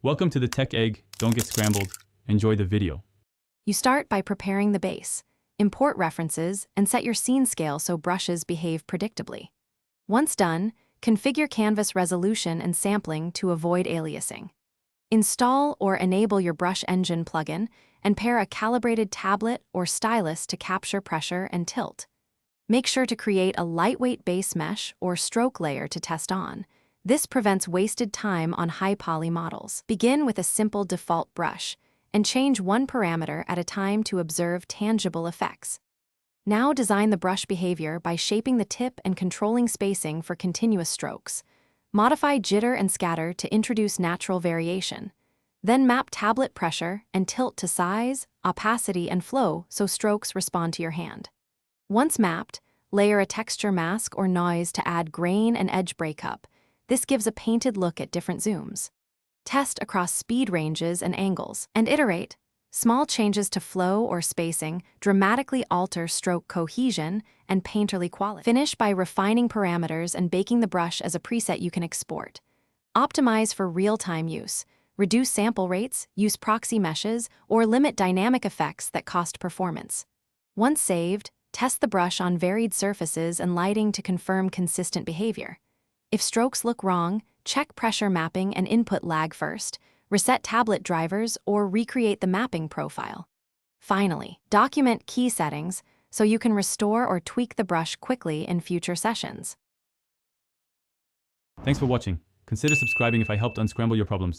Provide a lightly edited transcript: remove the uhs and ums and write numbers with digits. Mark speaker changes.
Speaker 1: Welcome to the Tech Egg. Don't get scrambled. Enjoy the video.
Speaker 2: You start by preparing the base, import references, and set your scene scale so brushes behave predictably. Once done, configure canvas resolution and sampling to avoid aliasing. Install or enable your brush engine plugin and pair a calibrated tablet or stylus to capture pressure and tilt. Make sure to create a lightweight base mesh or stroke layer to test on. This prevents wasted time on high poly models. Begin with a simple default brush and change one parameter at a time to observe tangible effects. Now design the brush behavior by shaping the tip and controlling spacing for continuous strokes. Modify jitter and scatter to introduce natural variation. Then map tablet pressure and tilt to size, opacity, and flow so strokes respond to your hand. Once mapped, layer a texture mask or noise to add grain and edge breakup. This gives a painted look at different zooms. Test across speed ranges and angles, and iterate. Small changes to flow or spacing dramatically alter stroke cohesion and painterly quality. Finish by refining parameters and baking the brush as a preset you can export. Optimize for real-time use. Reduce sample rates, use proxy meshes, or limit dynamic effects that cost performance. Once saved, test the brush on varied surfaces and lighting to confirm consistent behavior. If strokes look wrong, check pressure mapping and input lag first, reset tablet drivers, or recreate the mapping profile. Finally, document key settings so you can restore or tweak the brush quickly in future sessions.
Speaker 1: Thanks for watching. Consider subscribing if I helped unscramble your problems.